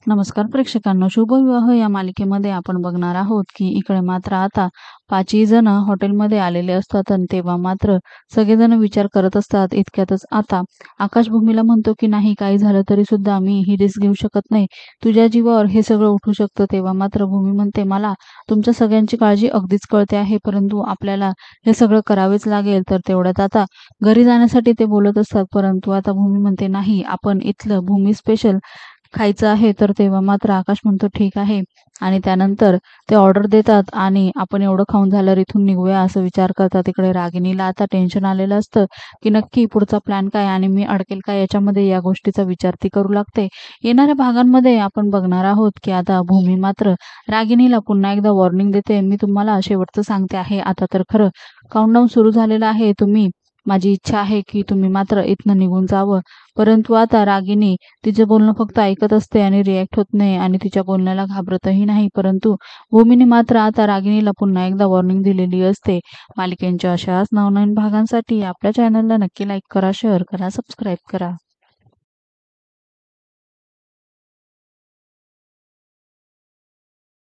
नमस्कार प्रेक्षकांनो, शुभविवाह या मालिकेमध्ये आपण बघणार आहोत की इकडे मात्र आता पाचही जण हॉटेलमध्ये आलेले असतात आणि तेव्हा मात्र सगळेजण विचार करत असतात. इतक्यातच आता आकाश भूमीला म्हणतो की नाही, काही झालं तरी सुद्धा मी ही रिस्क घेऊ शकत नाही, तुझ्या जीवावर हे सगळं उठू शकतं. तेव्हा मात्र भूमी म्हणते, मला तुमच्या सगळ्यांची काळजी अगदीच कळते आहे, परंतु आपल्याला हे सगळं करावेच लागेल. तर तेवढ्यात आता घरी जाण्यासाठी ते बोलत असतात, परंतु आता भूमी म्हणते नाही, आपण इथलं भूमी स्पेशल खायचं आहे. तर तेव्हा मात्र आकाश म्हणतो ठीक आहे, आणि त्यानंतर ते ऑर्डर देतात आणि आपण एवढं खाऊन झाल्यावर इथून निघूया असं विचार करतात. तिकडे रागिणीला आता टेन्शन आलेलं असतं की नक्की पुढचा प्लॅन काय आणि मी अडकेल काय याच्यामध्ये, या गोष्टीचा विचार ती करू लागते. येणाऱ्या भागांमध्ये आपण बघणार आहोत की आता भूमी मात्र रागिणीला पुन्हा एकदा वॉर्निंग देते, मी तुम्हाला शेवटचं सांगते आहे, आता तर खरं काउंटडाऊन सुरू झालेलं आहे. माझी इच्छा आहे की तुम्ही मात्र इथनं निघून जावं. परंतु आता रागिनी तिचं बोलणं फक्त ऐकत असते आणि रिॲक्ट होत नाही आणि तिच्या बोलण्याला घाबरतही नाही. परंतु भूमीने मात्र आता रागिनीला पुन्हा एकदा वॉर्निंग दिलेली असते. मालिकेच्या अशाच नवनवीन भागांसाठी आपल्या चॅनलला नक्की लाईक करा, शेअर करा, सबस्क्राईब करा.